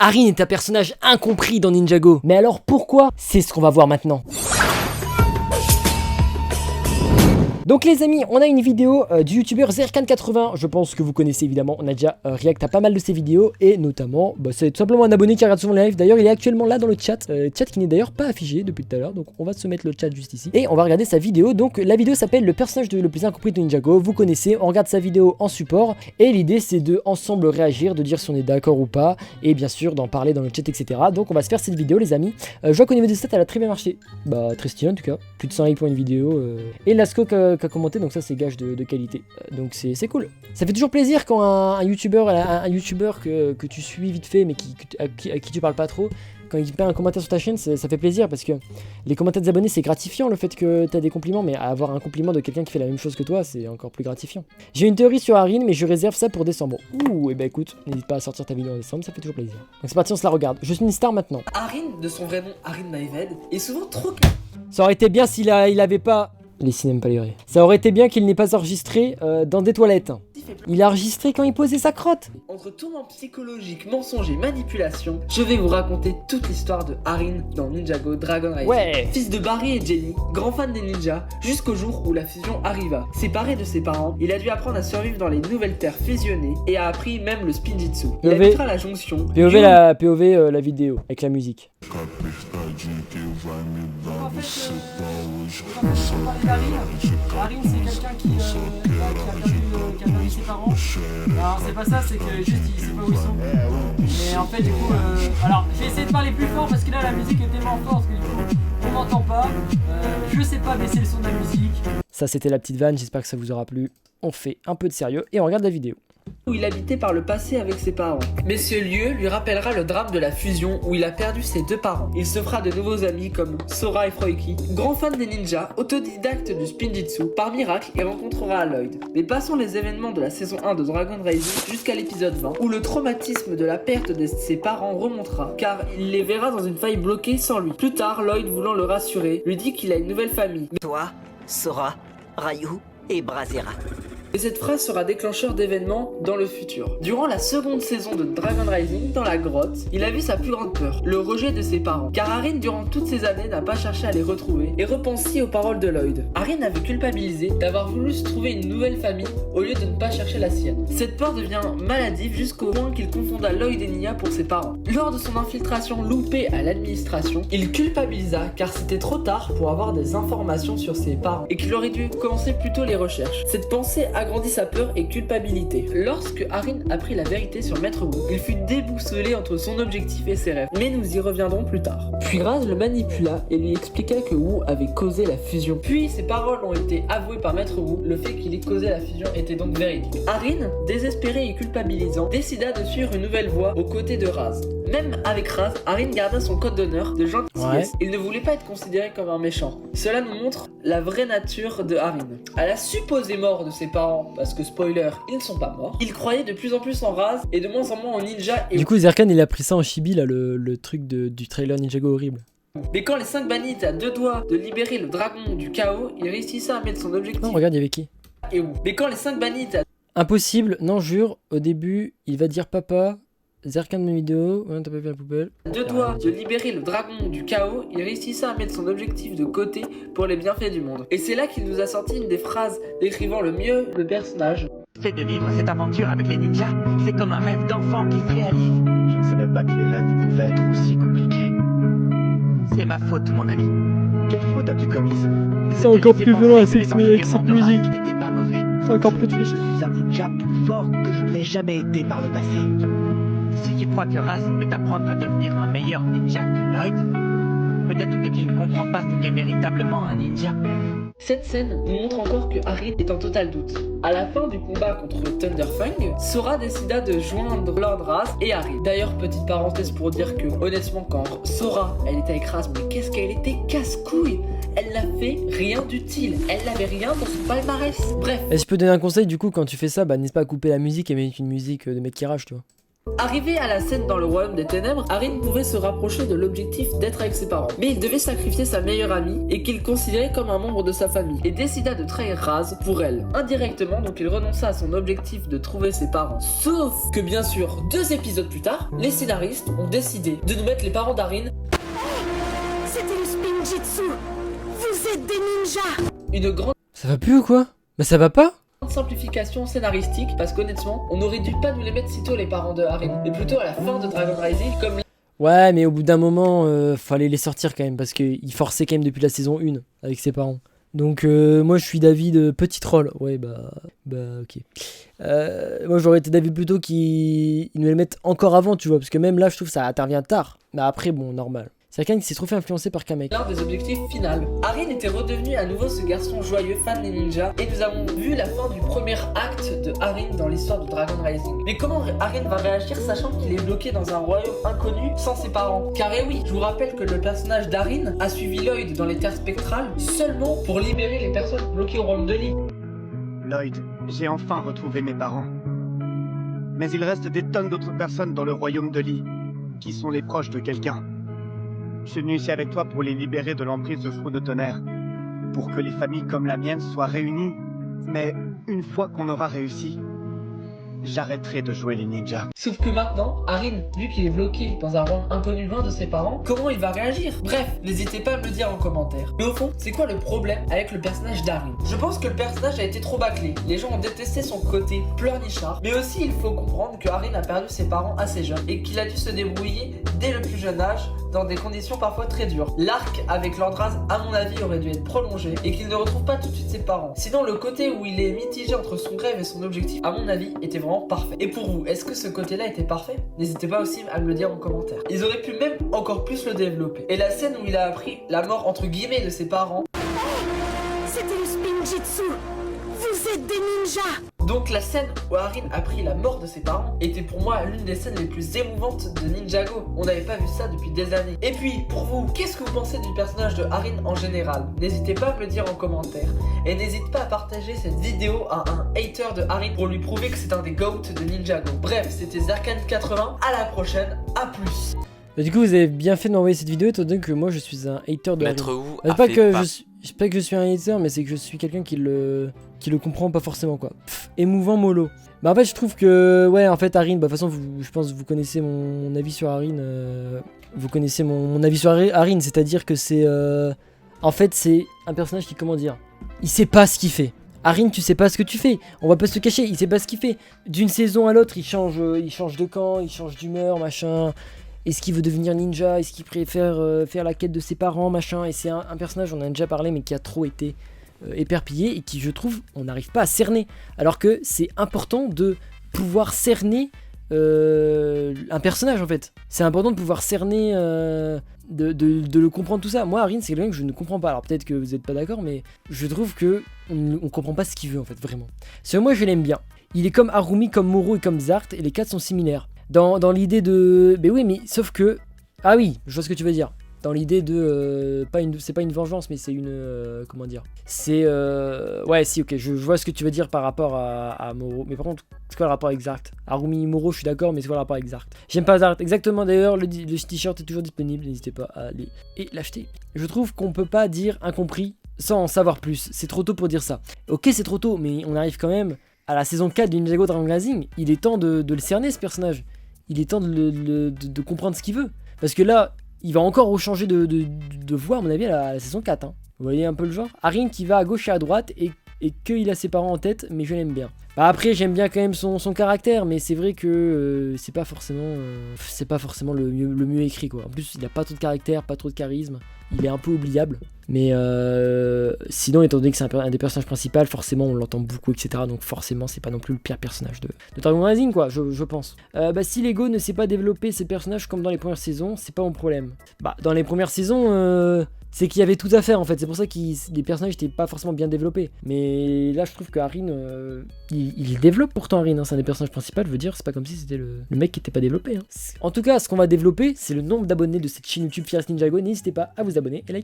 Arin est un personnage incompris dans Ninjago. Mais alors pourquoi? C'est ce qu'on va voir maintenant. Donc les amis, on a une vidéo du youtubeur Zerkan80, je pense que vous connaissez évidemment, on a déjà react à pas mal de ses vidéos, et notamment, c'est tout simplement un abonné qui regarde souvent les lives, d'ailleurs il est actuellement là dans le chat, chat qui n'est d'ailleurs pas affiché depuis tout à l'heure, donc on va se mettre le chat juste ici, et on va regarder sa vidéo. Donc la vidéo s'appelle le personnage le plus incompris de Ninjago, vous connaissez, on regarde sa vidéo en support, et l'idée c'est de ensemble réagir, de dire si on est d'accord ou pas, et bien sûr d'en parler dans le chat, etc. Donc on va se faire cette vidéo les amis. Je vois qu'au niveau des stats elle a très bien marché, bah très stylé en tout cas, plus de 100 likes pour une vidéo, et Lasco qui a commenté, donc ça c'est gage de qualité, donc c'est cool. Ça fait toujours plaisir quand un youtubeur que tu suis vite fait mais à qui tu parles pas trop, quand il met un commentaire sur ta chaîne, ça fait plaisir parce que les commentaires des abonnés c'est gratifiant le fait que t'as des compliments, mais avoir un compliment de quelqu'un qui fait la même chose que toi c'est encore plus gratifiant. J'ai une théorie sur Arin mais je réserve ça pour décembre. Ouh, et bah écoute, n'hésite pas à sortir ta vidéo en décembre, ça fait toujours plaisir. Donc c'est parti, on se la regarde. Je suis une star maintenant. Arin, de son vrai nom Arin Maeved, est souvent trop... Ça aurait été bien s'il avait pas... Les cinémas pas lirés. Ça aurait été bien qu'il n'ait pas enregistré dans des toilettes. Il a enregistré quand il posait sa crotte. Entre tourments psychologiques, mensonges et manipulations, je vais vous raconter toute l'histoire de Arin dans Ninjago Dragon Rising. Ouais. Fils de Barry et Jenny, grand fan des ninjas, jusqu'au jour où la fusion arriva. Séparé de ses parents, il a dû apprendre à survivre dans les nouvelles terres fusionnées et a appris même le spinjitzu. Il habitera la jonction. POV la vidéo avec la musique. Arin c'est quelqu'un qui a perdu ses parents. Alors c'est pas ça, c'est que juste il sait pas où ils sont. Mais en fait du coup, alors j'ai essayé de parler plus fort parce que là la musique est tellement forte que du coup on m'entend pas. Je sais pas baisser le son de la musique. Ça c'était la petite vanne, j'espère que ça vous aura plu. On fait un peu de sérieux et on regarde la vidéo. Où il habitait par le passé avec ses parents. Mais ce lieu lui rappellera le drame de la fusion où il a perdu ses deux parents. Il se fera de nouveaux amis comme Sora et Froiki, grand fan des ninjas, autodidacte du spinjitzu. Par miracle, il rencontrera Lloyd. Mais passons les événements de la saison 1 de Dragon Rising jusqu'à l'épisode 20, où le traumatisme de la perte de ses parents remontera, car il les verra dans une faille bloquée sans lui. Plus tard, Lloyd, voulant le rassurer, lui dit qu'il a une nouvelle famille. Toi, Sora, Ryu et Brazera. Et cette phrase sera déclencheur d'événements dans le futur. Durant la seconde saison de Dragon Rising, dans la grotte, il a vu sa plus grande peur, le rejet de ses parents. Car Arin, durant toutes ces années, n'a pas cherché à les retrouver et repensit aux paroles de Lloyd. Arin avait culpabilisé d'avoir voulu se trouver une nouvelle famille au lieu de ne pas chercher la sienne. Cette peur devient maladive jusqu'au point qu'il confonda Lloyd et Nya pour ses parents. Lors de son infiltration loupée à l'administration, il culpabilisa car c'était trop tard pour avoir des informations sur ses parents et qu'il aurait dû commencer plus tôt les recherches. Cette pensée agrandit sa peur et culpabilité. Lorsque Arin apprit la vérité sur Maître Wu, il fut déboussolé entre son objectif et ses rêves. Mais nous y reviendrons plus tard. Puis Raz le manipula et lui expliqua que Wu avait causé la fusion. Puis ses paroles ont été avouées par Maître Wu. Le fait qu'il ait causé la fusion était donc véridique. Arin, désespéré et culpabilisant, décida de suivre une nouvelle voie aux côtés de Raz. Même avec Raz, Arin garda son code d'honneur de gentillesse. Il ne voulait pas être considéré comme un méchant. Cela nous montre la vraie nature de Arin. À la supposée mort de ses parents, parce que spoiler, ils ne sont pas morts, il croyait de plus en plus en Raz et de moins en moins en ninja et... Du coup Zerkan il a pris ça en chibi là, le truc du trailer Ninjago horrible. Mais quand les 5 bandits étaient à deux doigts de libérer le dragon du chaos, il réussissait à mettre son objectif... Non regarde, il y avait qui? Et où? Mais quand les 5 bandits étaient à... Impossible, non jure, au début il va dire papa, Zerkan de mes vidéos, ouais, t'as pas vu la poubelle. Deux doigts de libérer le dragon du chaos, il réussissait à mettre son objectif de côté pour les bienfaits du monde. Et c'est là qu'il nous a sorti une des phrases décrivant le mieux le personnage. Fait de vivre cette aventure avec les ninjas, c'est comme un rêve d'enfant qui se réalise. Je ne savais pas que les rêves pouvaient être aussi compliqués. C'est ma faute, mon ami. Quelle faute as-tu commise? C'est encore plus violent avec cette musique. N'était pas mauvais. C'est encore plus Je triste. suis un ninja plus fort que je ne l'ai jamais été par le passé. Si tu crois que Raz peut t'apprendre à devenir un meilleur ninja que Lloyd, peut-être que tu ne comprends pas ce qu'est véritablement un ninja. Cette scène nous montre encore que Arin est en total doute. À la fin du combat contre Thunderfang, Sora décida de joindre Lord Raz et Arin. D'ailleurs, petite parenthèse pour dire que, honnêtement, quand Sora, elle était avec Raz, mais qu'est-ce qu'elle était casse-couille! Elle n'a fait rien d'utile, elle n'avait rien dans son palmarès. Bref. Et je peux donner un conseil du coup, quand tu fais ça, bah n'hésite pas à couper la musique et mettre une musique de mec qui rage, tu vois. Arrivé à la scène dans le royaume des ténèbres, Arin pouvait se rapprocher de l'objectif d'être avec ses parents. Mais il devait sacrifier sa meilleure amie et qu'il considérait comme un membre de sa famille et décida de trahir Raz pour elle. Indirectement, donc il renonça à son objectif de trouver ses parents. Sauf que bien sûr, 2 épisodes plus tard, les scénaristes ont décidé de nous mettre les parents d'Arin. C'était le Spinjitzu. Vous êtes des ninjas. Une grande Ça va plus ou quoi? Mais ça va pas? simplification scénaristique parce qu'honnêtement, on aurait dû pas nous les mettre sitôt les parents de Arin, mais plutôt à la fin de Dragon Rising comme Ouais, mais au bout d'un moment, fallait les sortir quand même, parce qu'il forçait quand même depuis la saison 1 avec ses parents. Donc moi je suis d'avis de petit troll. Ouais bah ok. Moi j'aurais été d'avis plutôt qu'ils nous les mettent encore avant, tu vois, parce que même là je trouve que ça intervient tard. Mais après bon, normal. C'est quelqu'un qui s'est trop fait influencer par Kamek. l'un des objectifs finaux. Arin était redevenu à nouveau ce garçon joyeux fan des ninjas et nous avons vu la fin du premier acte de Arin dans l'histoire de Dragon Rising. Mais comment Arin va réagir sachant qu'il est bloqué dans un royaume inconnu sans ses parents? Car et oui, je vous rappelle que le personnage d'Arin a suivi Lloyd dans les terres spectrales seulement pour libérer les personnes bloquées au royaume de Lee. Lloyd, j'ai enfin retrouvé mes parents. Mais il reste des tonnes d'autres personnes dans le royaume de Lee, qui sont les proches de quelqu'un. Je suis venu ici avec toi pour les libérer de l'emprise de Fou de Tonnerre, pour que les familles comme la mienne soient réunies. Mais une fois qu'on aura réussi, j'arrêterai de jouer les ninjas. Sauf que maintenant, Arin, vu qu'il est bloqué dans un royaume inconnu loin de ses parents, comment il va réagir? Bref, n'hésitez pas à me le dire en commentaire. Mais au fond, c'est quoi le problème avec le personnage d'Arin? Je pense que le personnage a été trop bâclé. Les gens ont détesté son côté pleurnichard. Mais aussi, il faut comprendre que Arin a perdu ses parents assez jeunes et qu'il a dû se débrouiller dès le plus jeune âge dans des conditions parfois très dures. L'arc avec Landraz, à mon avis, aurait dû être prolongé et qu'il ne retrouve pas tout de suite ses parents. Sinon, le côté où il est mitigé entre son rêve et son objectif, à mon avis, était vraiment parfait. Et pour vous, est-ce que ce côté-là était parfait? N'hésitez pas aussi à me le dire en commentaire. Ils auraient pu même encore plus le développer. Et la scène où il a appris la mort entre guillemets de ses parents. C'était le Spinjitzu. Vous êtes des ninjas. Donc la scène où Arin a appris la mort de ses parents était pour moi l'une des scènes les plus émouvantes de Ninjago. On n'avait pas vu ça depuis des années. Et puis, pour vous, qu'est-ce que vous pensez du personnage de Arin en général? N'hésitez pas à me le dire en commentaire. Et n'hésite pas à partager cette vidéo à un hater de Arin pour lui prouver que c'est un des GOAT de Ninjago. Bref, c'était Zerkan80, à la prochaine, à plus. Bah, du coup vous avez bien fait de m'envoyer cette vidéo étant donné que moi je suis un hater de Maître Arin. Wu C'est a pas fait que pas- je pas que je suis un hater, mais c'est que je suis quelqu'un qui le comprend pas forcément quoi. Émouvant mollo. Bah en fait je trouve que ouais en fait Arin, bah de toute façon je pense que vous connaissez mon avis sur Arin. Vous connaissez mon avis sur Arin, c'est-à-dire que c'est en fait c'est un personnage qui, comment dire, il sait pas ce qu'il fait. Arin, tu sais pas ce que tu fais, on va pas se le cacher, il sait pas ce qu'il fait. D'une saison à l'autre il change de camp, il change d'humeur, machin. Est-ce qu'il veut devenir ninja? Est-ce qu'il préfère faire la quête de ses parents, machin? Et c'est un personnage, on en a déjà parlé, mais qui a trop été éperpillé et qui, je trouve, on n'arrive pas à cerner. Alors que c'est important de pouvoir cerner un personnage, en fait. C'est important de pouvoir cerner, de le comprendre tout ça. Moi, Arin, c'est quelqu'un que je ne comprends pas. Alors peut-être que vous n'êtes pas d'accord, mais je trouve que on comprend pas ce qu'il veut, en fait, vraiment. Parce que moi, je l'aime bien. Il est comme Harumi, comme Moro et comme Zart, et les 4 sont similaires. Dans l'idée de... Mais oui, mais sauf que... Ah oui, je vois ce que tu veux dire. Dans l'idée de... C'est pas une vengeance, mais c'est une... comment dire? C'est... Ouais, si, ok, je vois ce que tu veux dire par rapport à Moro. Mais par contre, c'est quoi le rapport avec Zart? Harumi, Moro, je suis d'accord, mais c'est quoi le rapport avec Zart? J'aime pas Zart. Exactement, d'ailleurs, le t-shirt est toujours disponible. N'hésitez pas à aller et l'acheter. Je trouve qu'on peut pas dire incompris sans en savoir plus. C'est trop tôt pour dire ça. Ok, c'est trop tôt, mais on arrive quand même... À la saison 4 de Ninjago Dragon Rising, il est temps de le cerner ce personnage. Il est temps de comprendre ce qu'il veut. Parce que là, il va encore changer de voix à mon avis à la saison 4. Hein. Vous voyez un peu le genre? Arin qui va à gauche et à droite et qu'il a ses parents en tête, mais je l'aime bien. Bah après j'aime bien quand même son caractère, mais c'est vrai que c'est pas forcément le mieux écrit quoi. En plus il a pas trop de caractère, pas trop de charisme. Il est un peu oubliable. Mais sinon, étant donné que c'est un des personnages principaux, forcément on l'entend beaucoup, etc. Donc forcément, c'est pas non plus le pire personnage de Dragon Rising, quoi, je pense. Si Lego ne sait pas développer ses personnages comme dans les premières saisons, c'est pas mon problème. Bah, dans les premières saisons, c'est qu'il y avait tout à faire en fait. C'est pour ça que les personnages n'étaient pas forcément bien développés. Mais là, je trouve que Arin, il développe pourtant Arin. Hein, c'est un des personnages principaux, je veux dire. C'est pas comme si c'était le mec qui était pas développé. Hein. En tout cas, ce qu'on va développer, c'est le nombre d'abonnés de cette chaîne YouTube Fierce Ninjago. N'hésitez pas à vous abonner et liker.